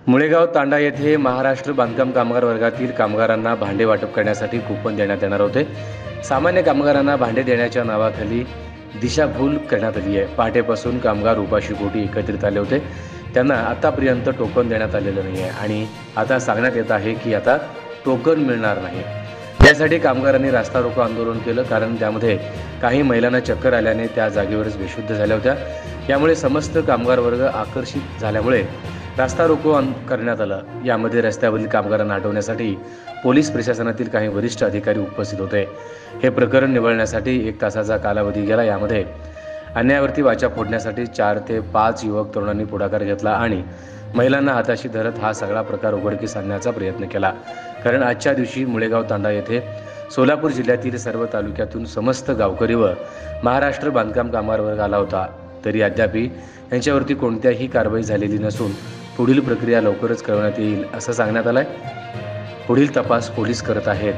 मुळेगाव तांडा येथे महाराष्ट्र बांधकाम कामगार वर्गातील कामगारांना भांडे वाटप करण्यासाठी कुपन देण्यात येणार होते। सामान्य कामगारांना भांडे देण्याच्या नावाखाली दिशाभूल करण्यात आली आहे। पहाटेपासून कामगार उपाशीपोटी एकत्रित आले होते। त्यांना आतापर्यंत टोकन देण्यात आलेलं नाही आहे आणि आता सांगण्यात येत आहे की आता टोकन मिळणार नाही। यासाठी कामगारांनी रास्ता रोको आंदोलन केलं, कारण त्यामध्ये काही महिलांना चक्कर आल्याने त्या जागेवरच बेशुद्ध झाल्या होत्या। यामुळे समस्त कामगार वर्ग आकर्षित झाल्यामुळे रास्ता रोको करण्यात आला। यामध्ये रस्त्यावरील कामगारांना हटवण्यासाठी पोलीस प्रशासनातील काही वरिष्ठ अधिकारी उपस्थित होते। हे प्रकरण निवळण्यासाठी 1 तासाचा कालावधी गेला। यामध्ये अन्यायावरती वाचा फोडण्यासाठी 4 ते 5 युवक तरुणांनी पुढाकार घेतला आणि महिलांना हाताशी धरत हा सगळा प्रकार उघडकीस आणण्याचा प्रयत्न केला। कारण आजच्या दिवशी मुळेगाव तांडा येथे सोलापूर जिल्ह्यातील सर्व तालुक्यातून समस्त गावकरी व महाराष्ट्र बांधकाम कामगार वर्ग आला होता, तरी अद्याप यांच्यावरती कोणत्याही कारवाई झालेली नसून पुढील प्रक्रिया लवकरच कळवण्यात येईल असं सांगण्यात आलंय। पुढील तपास पोलीस करत आहेत।